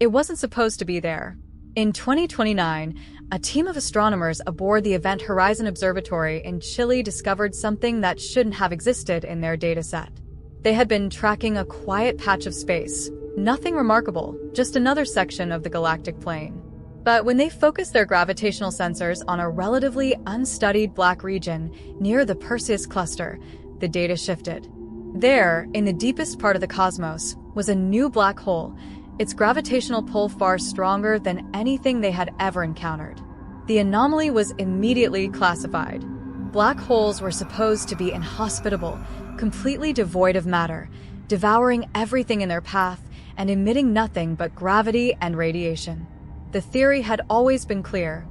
It wasn't supposed to be there. In 2029, a team of astronomers aboard the Event Horizon Observatory in Chile discovered something that shouldn't have existed in their dataset. They had been tracking a quiet patch of space. Nothing remarkable, just another section of the galactic plane. But when they focused their gravitational sensors on a relatively unstudied black region near the Perseus cluster, the data shifted. There, in the deepest part of the cosmos, was a new black hole, its gravitational pull far stronger than anything they had ever encountered. The anomaly was immediately classified. Black holes were supposed to be inhospitable, completely devoid of matter, devouring everything in their path and emitting nothing but gravity and radiation. The theory had always been clear.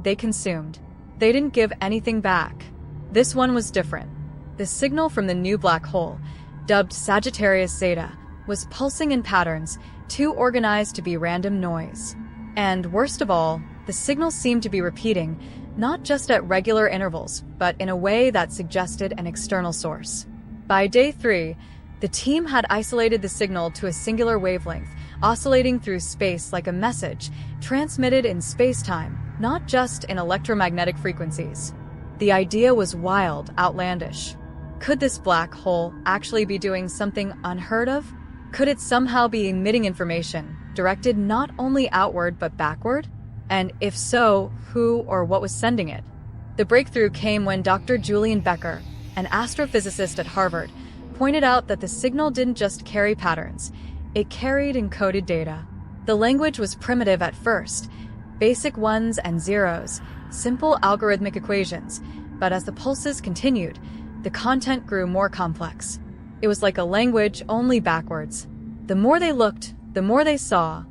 They consumed. They didn't give anything back. This one was different. The signal from the new black hole, dubbed Sagittarius Zeta, was pulsing in patterns, too organized to be random noise. And worst of all, the signal seemed to be repeating, not just at regular intervals, but in a way that suggested an external source. By day 3, the team had isolated the signal to a singular wavelength, oscillating through space like a message, transmitted in space-time, not just in electromagnetic frequencies. The idea was wild, outlandish. Could this black hole actually be doing something unheard of? Could it somehow be emitting information, directed not only outward but backward? And if so, who or what was sending it? The breakthrough came when Dr. Julian Becker, an astrophysicist at Harvard, pointed out that the signal didn't just carry patterns, it carried encoded data. The language was primitive at first, basic ones and zeros, simple algorithmic equations, but as the pulses continued, the content grew more complex. It was like a language only backwards. The more they looked, the more they saw.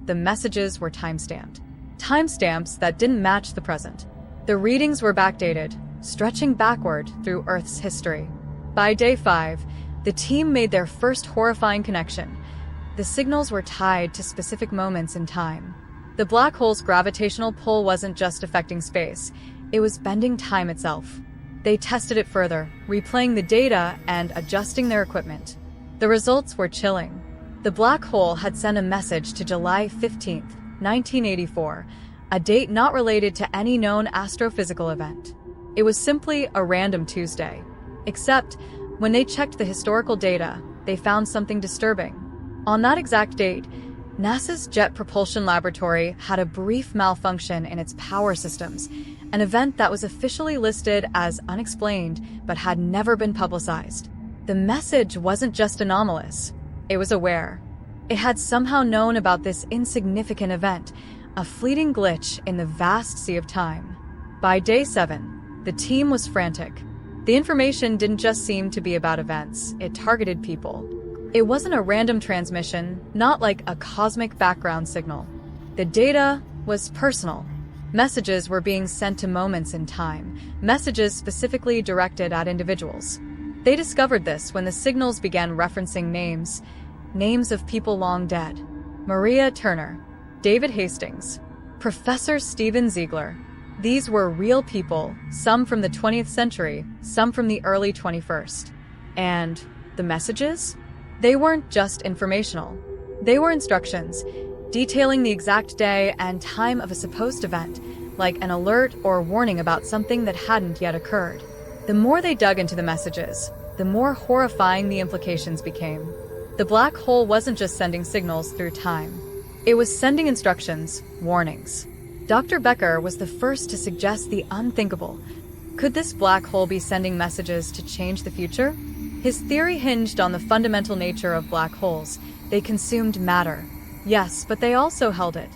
The messages were timestamped. Timestamps that didn't match the present. The readings were backdated, stretching backward through Earth's history. By day 5, the team made their first horrifying connection. The signals were tied to specific moments in time. The black hole's gravitational pull wasn't just affecting space, it was bending time itself. They tested it further, replaying the data and adjusting their equipment. The results were chilling. The black hole had sent a message to July 15, 1984, a date not related to any known astrophysical event. It was simply a random Tuesday. Except, when they checked the historical data, they found something disturbing. On that exact date, NASA's Jet Propulsion Laboratory had a brief malfunction in its power systems, an event that was officially listed as unexplained but had never been publicized. The message wasn't just anomalous, it was aware. It had somehow known about this insignificant event, a fleeting glitch in the vast sea of time. By day 7, the team was frantic. The information didn't just seem to be about events, it targeted people. It wasn't a random transmission, not like a cosmic background signal. The data was personal. Messages were being sent to moments in time, messages specifically directed at individuals. They discovered this when the signals began referencing names of people long dead. Maria Turner, David Hastings, Professor Stephen Ziegler. These were real people, some from the 20th century, some from the early 21st. And the messages? They weren't just informational. They were instructions, detailing the exact day and time of a supposed event, like an alert or warning about something that hadn't yet occurred. The more they dug into the messages, the more horrifying the implications became. The black hole wasn't just sending signals through time. It was sending instructions, warnings. Dr. Becker was the first to suggest the unthinkable. Could this black hole be sending messages to change the future? His theory hinged on the fundamental nature of black holes. They consumed matter. Yes, but they also held it.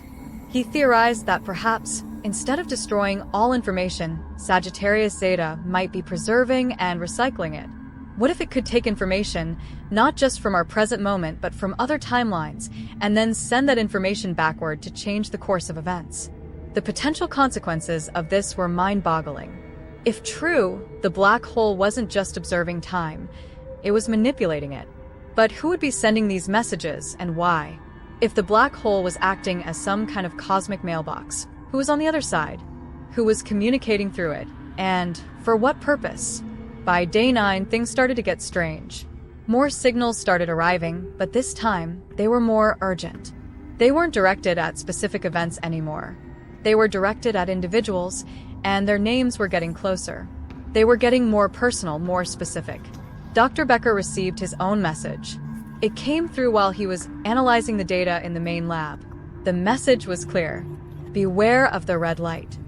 He theorized that perhaps, instead of destroying all information, Sagittarius Zeta might be preserving and recycling it. What if it could take information, not just from our present moment, but from other timelines, and then send that information backward to change the course of events? The potential consequences of this were mind-boggling. If true, the black hole wasn't just observing time, it was manipulating it. But who would be sending these messages, and why? If the black hole was acting as some kind of cosmic mailbox, who was on the other side? Who was communicating through it? And for what purpose? By day 9, things started to get strange. More signals started arriving, but this time, they were more urgent. They weren't directed at specific events anymore. They were directed at individuals, and their names were getting closer. They were getting more personal, more specific. Dr. Becker received his own message. It came through while he was analyzing the data in the main lab. The message was clear. Beware of the red light.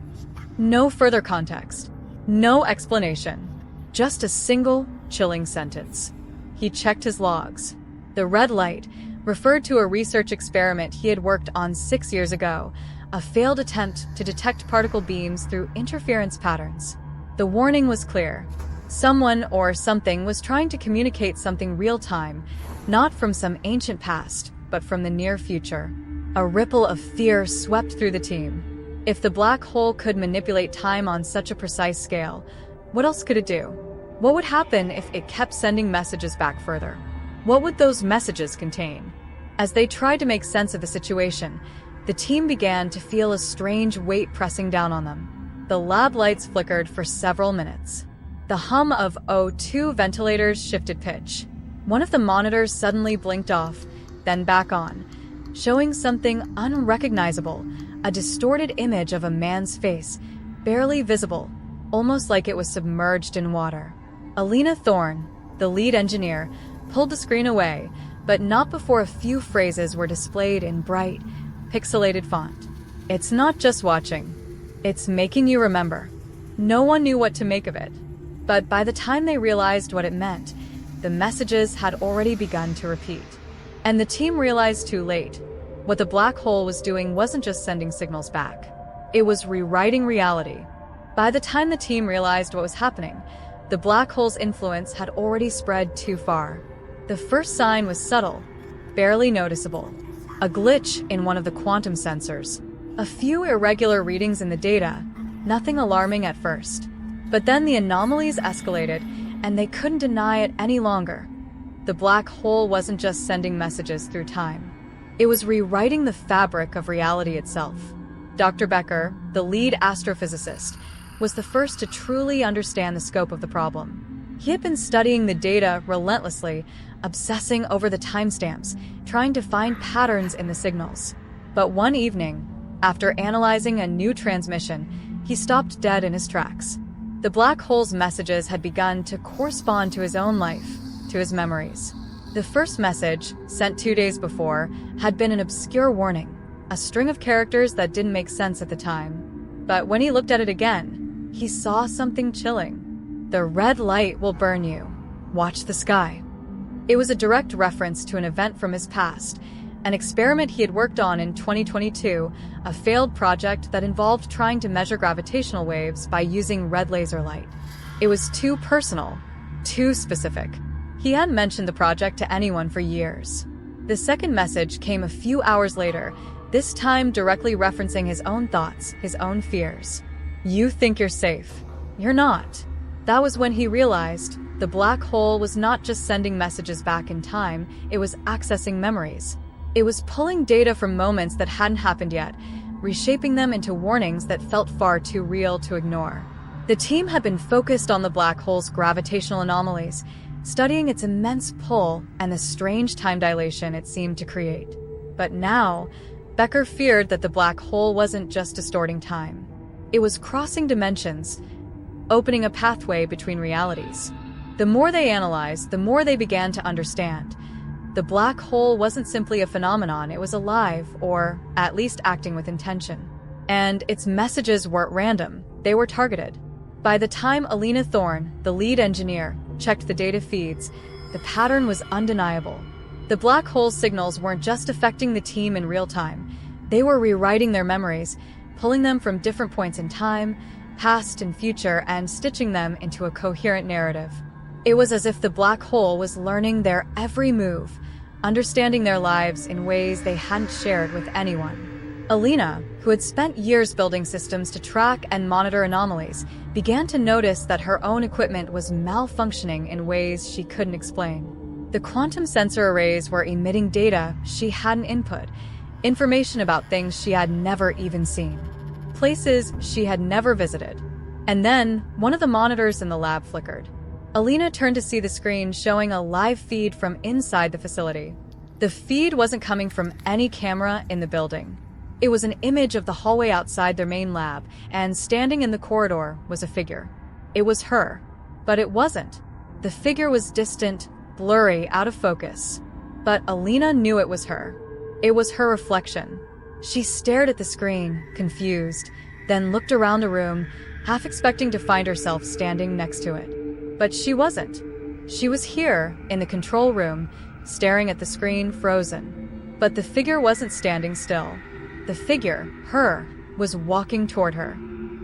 No further context. No explanation. Just a single, chilling sentence. He checked his logs. The red light referred to a research experiment he had worked on 6 years ago, a failed attempt to detect particle beams through interference patterns. The warning was clear. Someone or something was trying to communicate something real-time, not from some ancient past, but from the near future. A ripple of fear swept through the team. If the black hole could manipulate time on such a precise scale, what else could it do? What would happen if it kept sending messages back further? What would those messages contain? As they tried to make sense of the situation, the team began to feel a strange weight pressing down on them. The lab lights flickered for several minutes. The hum of O2 ventilators shifted pitch. One of the monitors suddenly blinked off, then back on, showing something unrecognizable, a distorted image of a man's face, barely visible, almost like it was submerged in water. Alina Thorne, the lead engineer, pulled the screen away, but not before a few phrases were displayed in bright, pixelated font. It's not just watching. It's making you remember. No one knew what to make of it. But by the time they realized what it meant, the messages had already begun to repeat. And the team realized too late. What the black hole was doing wasn't just sending signals back. It was rewriting reality. By the time the team realized what was happening, the black hole's influence had already spread too far. The first sign was subtle, barely noticeable. A glitch in one of the quantum sensors. A few irregular readings in the data, nothing alarming at first. But then the anomalies escalated, and they couldn't deny it any longer. The black hole wasn't just sending messages through time. It was rewriting the fabric of reality itself. Dr. Becker, the lead astrophysicist, was the first to truly understand the scope of the problem. He had been studying the data relentlessly, obsessing over the timestamps, trying to find patterns in the signals. But one evening, after analyzing a new transmission, he stopped dead in his tracks. The black hole's messages had begun to correspond to his own life, to his memories. The first message, sent 2 days before, had been an obscure warning, a string of characters that didn't make sense at the time. But when he looked at it again, he saw something chilling. The red light will burn you. Watch the sky. It was a direct reference to an event from his past, an experiment he had worked on in 2022, a failed project that involved trying to measure gravitational waves by using red laser light. It was too personal, too specific. He hadn't mentioned the project to anyone for years. The second message came a few hours later, this time directly referencing his own thoughts, his own fears. You think you're safe. You're not. That was when he realized the black hole was not just sending messages back in time, it was accessing memories. It was pulling data from moments that hadn't happened yet, reshaping them into warnings that felt far too real to ignore. The team had been focused on the black hole's gravitational anomalies, studying its immense pull and the strange time dilation it seemed to create. But now, Becker feared that the black hole wasn't just distorting time. It was crossing dimensions, opening a pathway between realities. The more they analyzed, the more they began to understand. The black hole wasn't simply a phenomenon, it was alive, or at least acting with intention. And its messages weren't random, they were targeted. By the time Alina Thorne, the lead engineer, checked the data feeds, the pattern was undeniable. The black hole's signals weren't just affecting the team in real time, they were rewriting their memories, pulling them from different points in time, past and future, and stitching them into a coherent narrative. It was as if the black hole was learning their every move, understanding their lives in ways they hadn't shared with anyone. Alina, who had spent years building systems to track and monitor anomalies, began to notice that her own equipment was malfunctioning in ways she couldn't explain. The quantum sensor arrays were emitting data she hadn't input, information about things she had never even seen, places she had never visited. And then, one of the monitors in the lab flickered. Alina turned to see the screen showing a live feed from inside the facility. The feed wasn't coming from any camera in the building. It was an image of the hallway outside their main lab, and standing in the corridor was a figure. It was her, but it wasn't. The figure was distant, blurry, out of focus. But Alina knew it was her. It was her reflection. She stared at the screen, confused, then looked around the room, half expecting to find herself standing next to it. But she wasn't. She was here, in the control room, staring at the screen, frozen. But the figure wasn't standing still. The figure, her, was walking toward her.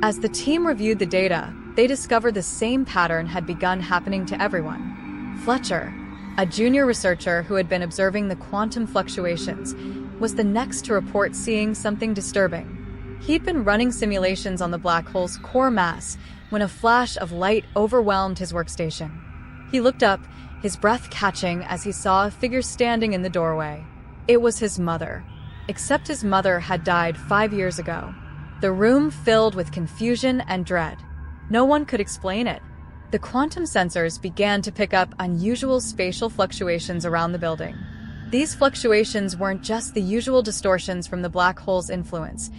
As the team reviewed the data, they discovered the same pattern had begun happening to everyone. Fletcher, a junior researcher who had been observing the quantum fluctuations, was the next to report seeing something disturbing. He'd been running simulations on the black hole's core mass when a flash of light overwhelmed his workstation. He looked up, his breath catching as he saw a figure standing in the doorway. It was his mother. Except his mother had died 5 years ago. The room filled with confusion and dread. No one could explain it. The quantum sensors began to pick up unusual spatial fluctuations around the building. These fluctuations weren't just the usual distortions from the black hole's influence.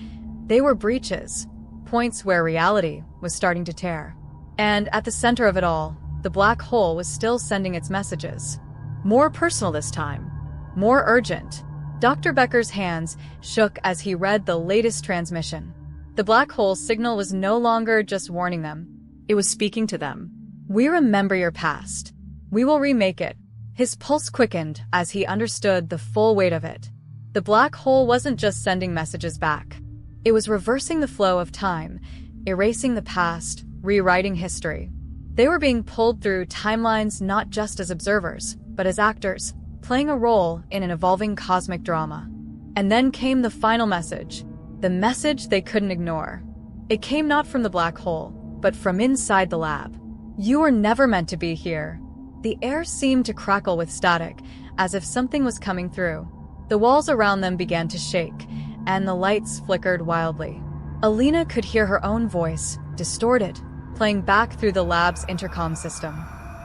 They were breaches, points where reality was starting to tear. And at the center of it all, the black hole was still sending its messages. More personal this time. More urgent. Dr. Becker's hands shook as he read the latest transmission. The black hole's signal was no longer just warning them. It was speaking to them. "We remember your past. We will remake it." His pulse quickened as he understood the full weight of it. The black hole wasn't just sending messages back. It was reversing the flow of time, erasing the past, rewriting history. They were being pulled through timelines not just as observers, but as actors, playing a role in an evolving cosmic drama. And then came the final message, the message they couldn't ignore. It came not from the black hole, but from inside the lab. "You were never meant to be here." The air seemed to crackle with static, as if something was coming through. The walls around them began to shake, and the lights flickered wildly. Alina could hear her own voice, distorted, playing back through the lab's intercom system.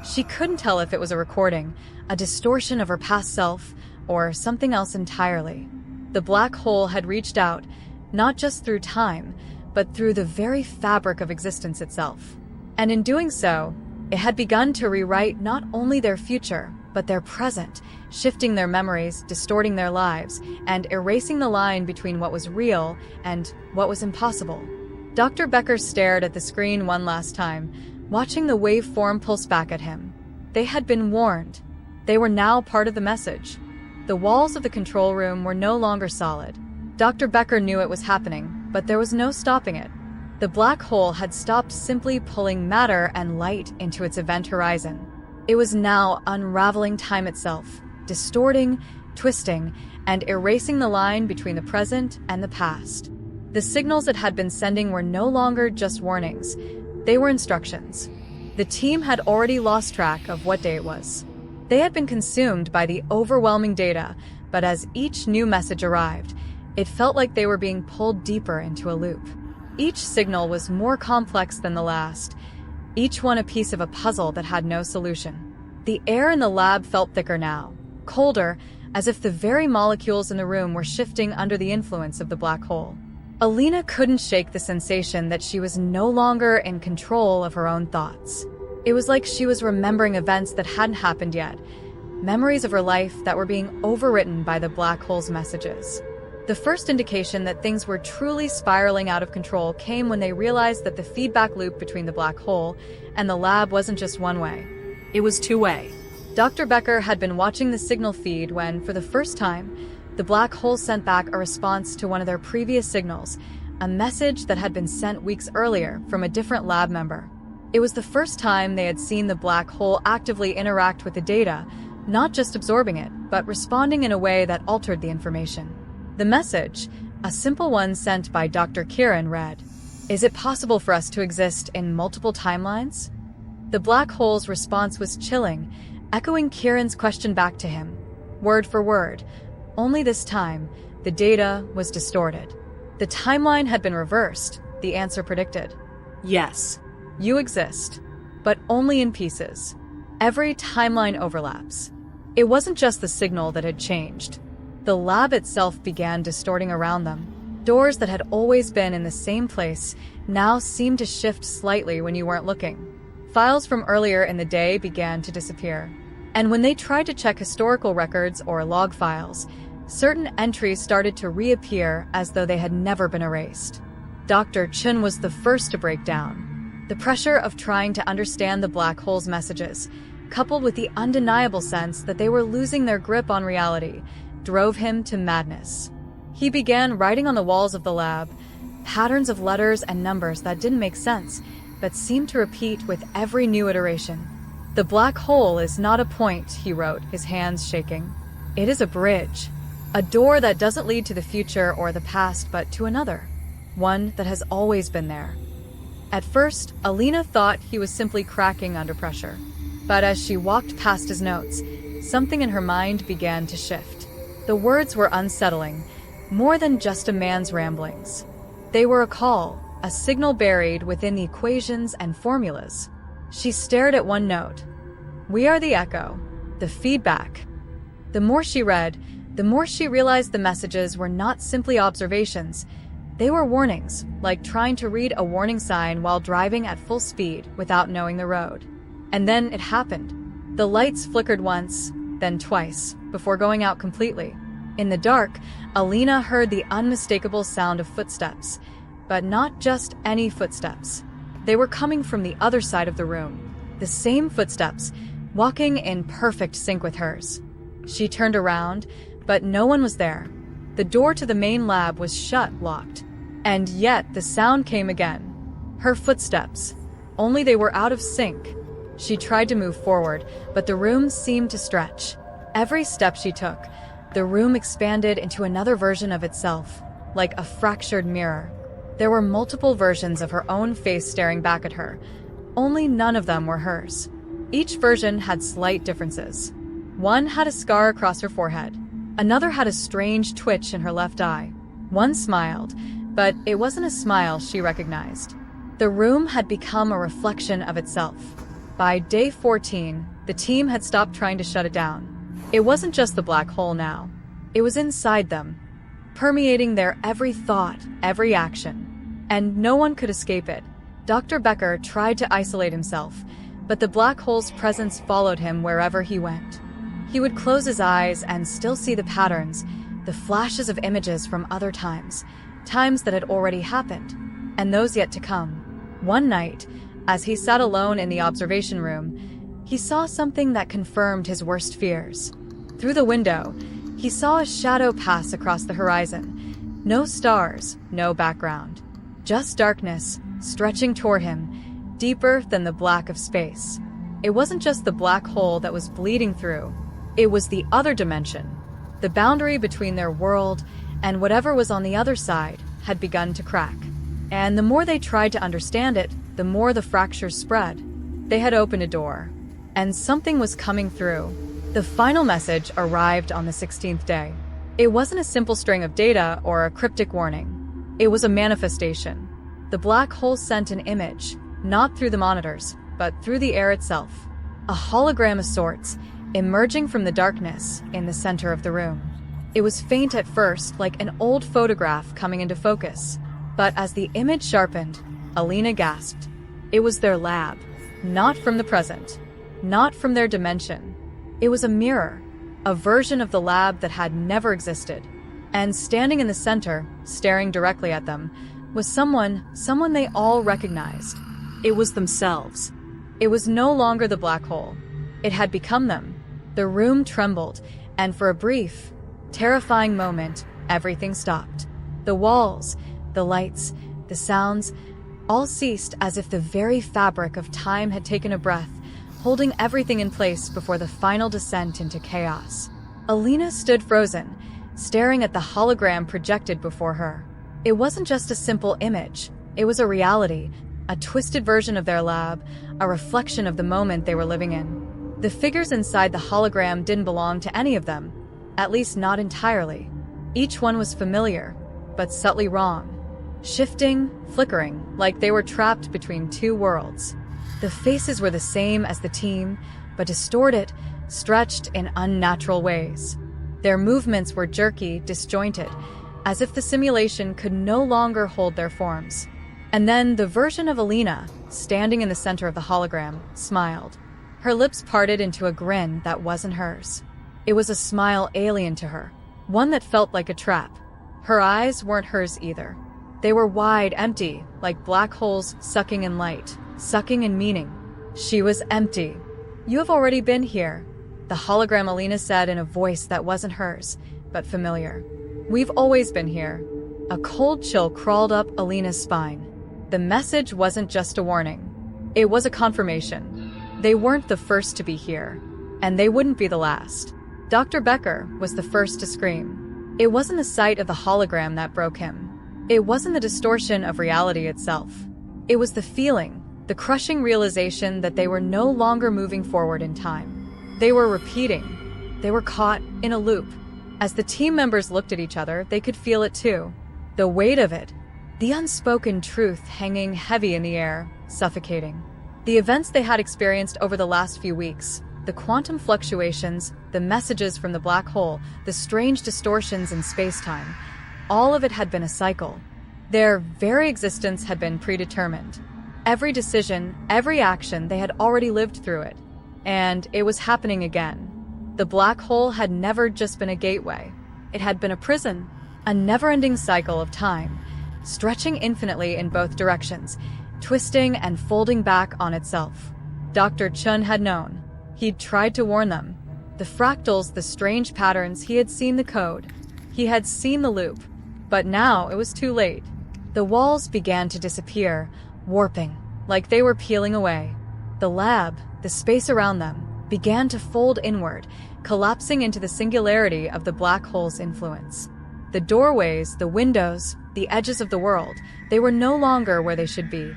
She couldn't tell if it was a recording, a distortion of her past self, or something else entirely. The black hole had reached out, not just through time, but through the very fabric of existence itself. And in doing so, it had begun to rewrite not only their future, but their present, shifting their memories, distorting their lives, and erasing the line between what was real and what was impossible. Dr. Becker stared at the screen one last time, watching the waveform pulse back at him. They had been warned. They were now part of the message. The walls of the control room were no longer solid. Dr. Becker knew it was happening, but there was no stopping it. The black hole had stopped simply pulling matter and light into its event horizon. It was now unraveling time itself, distorting, twisting, and erasing the line between the present and the past. The signals it had been sending were no longer just warnings. They were instructions. The team had already lost track of what day it was. They had been consumed by the overwhelming data, but as each new message arrived, it felt like they were being pulled deeper into a loop. Each signal was more complex than the last, each one a piece of a puzzle that had no solution. The air in the lab felt thicker now, colder, as if the very molecules in the room were shifting under the influence of the black hole. Alina couldn't shake the sensation that she was no longer in control of her own thoughts. It was like she was remembering events that hadn't happened yet, memories of her life that were being overwritten by the black hole's messages. The first indication that things were truly spiraling out of control came when they realized that the feedback loop between the black hole and the lab wasn't just one way. It was two-way. Dr. Becker had been watching the signal feed when, for the first time, the black hole sent back a response to one of their previous signals, a message that had been sent weeks earlier from a different lab member. It was the first time they had seen the black hole actively interact with the data, not just absorbing it, but responding in a way that altered the information. The message, a simple one sent by Dr. Kieran, read, "Is it possible for us to exist in multiple timelines?" The black hole's response was chilling, echoing Kieran's question back to him, word for word. Only this time, the data was distorted. The timeline had been reversed, the answer predicted. "Yes, you exist, but only in pieces. Every timeline overlaps." It wasn't just the signal that had changed. The lab itself began distorting around them. Doors that had always been in the same place now seemed to shift slightly when you weren't looking. Files from earlier in the day began to disappear. And when they tried to check historical records or log files, certain entries started to reappear as though they had never been erased. Dr. Chun was the first to break down. The pressure of trying to understand the black hole's messages, coupled with the undeniable sense that they were losing their grip on reality, drove him to madness. He began writing on the walls of the lab, patterns of letters and numbers that didn't make sense, but seemed to repeat with every new iteration. "The black hole is not a point," he wrote, his hands shaking. "It is a bridge. A door that doesn't lead to the future or the past, but to another. One that has always been there." At first, Alina thought he was simply cracking under pressure. But as she walked past his notes, something in her mind began to shift. The words were unsettling, more than just a man's ramblings. They were a call, a signal buried within the equations and formulas. She stared at one note. "We are the echo, the feedback." The more she read, the more she realized the messages were not simply observations. They were warnings, like trying to read a warning sign while driving at full speed without knowing the road. And then it happened. The lights flickered once, then twice, before going out completely. In the dark, Alina heard the unmistakable sound of footsteps, but not just any footsteps. They were coming from the other side of the room. The same footsteps, walking in perfect sync with hers. She turned around, but no one was there. The door to the main lab was shut, locked. And yet the sound came again. Her footsteps, only they were out of sync. She tried to move forward, but the room seemed to stretch. Every step she took, the room expanded into another version of itself, like a fractured mirror. There were multiple versions of her own face staring back at her, only none of them were hers. Each version had slight differences. One had a scar across her forehead. Another had a strange twitch in her left eye. One smiled, but it wasn't a smile she recognized. The room had become a reflection of itself. By day 14, the team had stopped trying to shut it down. It wasn't just the black hole now. It was inside them, permeating their every thought, every action. And no one could escape it. Dr. Becker tried to isolate himself, but the black hole's presence followed him wherever he went. He would close his eyes and still see the patterns, the flashes of images from other times, times that had already happened, and those yet to come. One night, as he sat alone in the observation room, he saw something that confirmed his worst fears. Through the window, he saw a shadow pass across the horizon. No stars, no background. Just darkness, stretching toward him, deeper than the black of space. It wasn't just the black hole that was bleeding through. It was the other dimension. The boundary between their world and whatever was on the other side had begun to crack. And the more they tried to understand it, the more the fractures spread. They had opened a door, and something was coming through. The final message arrived on the 16th day. It wasn't a simple string of data or a cryptic warning. It was a manifestation. The black hole sent an image, not through the monitors, but through the air itself. A hologram of sorts, emerging from the darkness in the center of the room. It was faint at first, like an old photograph coming into focus. But as the image sharpened, Alina gasped. It was their lab, not from the present, not from their dimension. It was a mirror, a version of the lab that had never existed. And standing in the center, staring directly at them, was someone they all recognized. It was themselves. It was no longer the black hole. It had become them. The room trembled, and for a brief, terrifying moment, everything stopped. The walls, the lights, the sounds, all ceased as if the very fabric of time had taken a breath, holding everything in place before the final descent into chaos. Alina stood frozen, staring at the hologram projected before her. It wasn't just a simple image. It was a reality, a twisted version of their lab, a reflection of the moment they were living in. The figures inside the hologram didn't belong to any of them, at least not entirely. Each one was familiar, but subtly wrong. Shifting, flickering, like they were trapped between two worlds. The faces were the same as the team, but distorted, stretched in unnatural ways. Their movements were jerky, disjointed, as if the simulation could no longer hold their forms. And then the version of Alina, standing in the center of the hologram, smiled. Her lips parted into a grin that wasn't hers. It was a smile alien to her, one that felt like a trap. Her eyes weren't hers either. They were wide, empty, like black holes sucking in light, sucking in meaning. She was empty. "You have already been here," the hologram Alina said in a voice that wasn't hers, but familiar. "We've always been here." A cold chill crawled up Alina's spine. The message wasn't just a warning. It was a confirmation. They weren't the first to be here, and they wouldn't be the last. Dr. Becker was the first to scream. It wasn't the sight of the hologram that broke him. It wasn't the distortion of reality itself. It was the feeling, the crushing realization that they were no longer moving forward in time. They were repeating. They were caught in a loop. As the team members looked at each other, they could feel it too. The weight of it, the unspoken truth hanging heavy in the air, suffocating. The events they had experienced over the last few weeks, the quantum fluctuations, the messages from the black hole, the strange distortions in space-time, all of it had been a cycle. Their very existence had been predetermined. Every decision, every action, they had already lived through it. And it was happening again. The black hole had never just been a gateway. It had been a prison, a never-ending cycle of time, stretching infinitely in both directions, twisting and folding back on itself. Dr. Chun had known. He'd tried to warn them. The fractals, the strange patterns, he had seen the code. He had seen the loop. But now it was too late. The walls began to disappear, warping, like they were peeling away. The lab, the space around them, began to fold inward, collapsing into the singularity of the black hole's influence. The doorways, the windows, the edges of the world, they were no longer where they should be.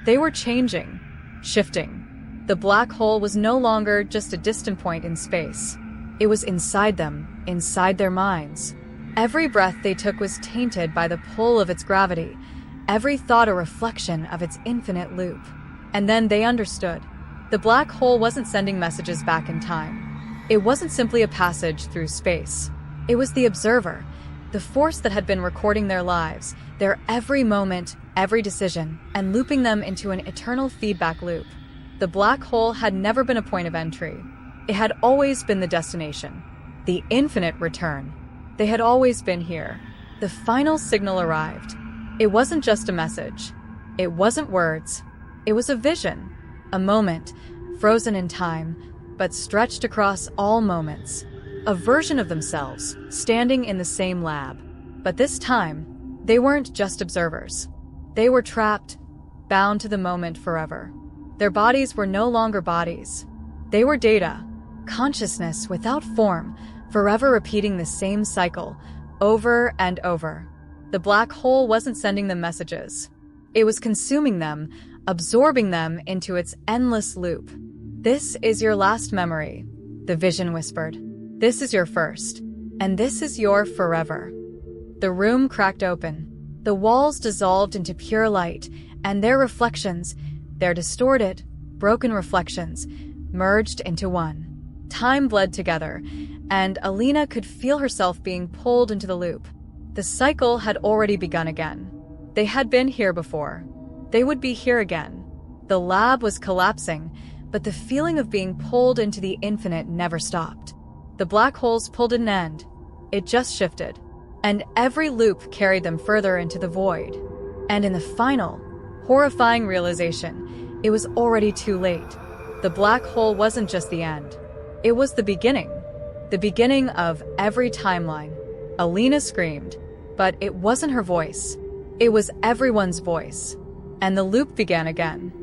They were changing, shifting. The black hole was no longer just a distant point in space. It was inside them, inside their minds. Every breath they took was tainted by the pull of its gravity, every thought a reflection of its infinite loop. And then they understood. The black hole wasn't sending messages back in time. It wasn't simply a passage through space. It was the observer, the force that had been recording their lives, their every moment, every decision, and looping them into an eternal feedback loop. The black hole had never been a point of entry. It had always been the destination, the infinite return. They had always been here. The final signal arrived. It wasn't just a message. It wasn't words. It was a vision, a moment, frozen in time, but stretched across all moments. A version of themselves, standing in the same lab. But this time, they weren't just observers. They were trapped, bound to the moment forever. Their bodies were no longer bodies. They were data, consciousness without form, forever repeating the same cycle, over and over. The black hole wasn't sending them messages. It was consuming them, absorbing them into its endless loop. "This is your last memory," the vision whispered. "This is your first, and this is your forever." The room cracked open. The walls dissolved into pure light, and their reflections, their distorted, broken reflections, merged into one. Time bled together, and Alina could feel herself being pulled into the loop. The cycle had already begun again. They had been here before. They would be here again. The lab was collapsing, but the feeling of being pulled into the infinite never stopped. The black holes pulled an end. It just shifted. And every loop carried them further into the void. And in the final, horrifying realization, it was already too late. The black hole wasn't just the end. It was the beginning of every timeline. Alina screamed, but it wasn't her voice. It was everyone's voice. And the loop began again.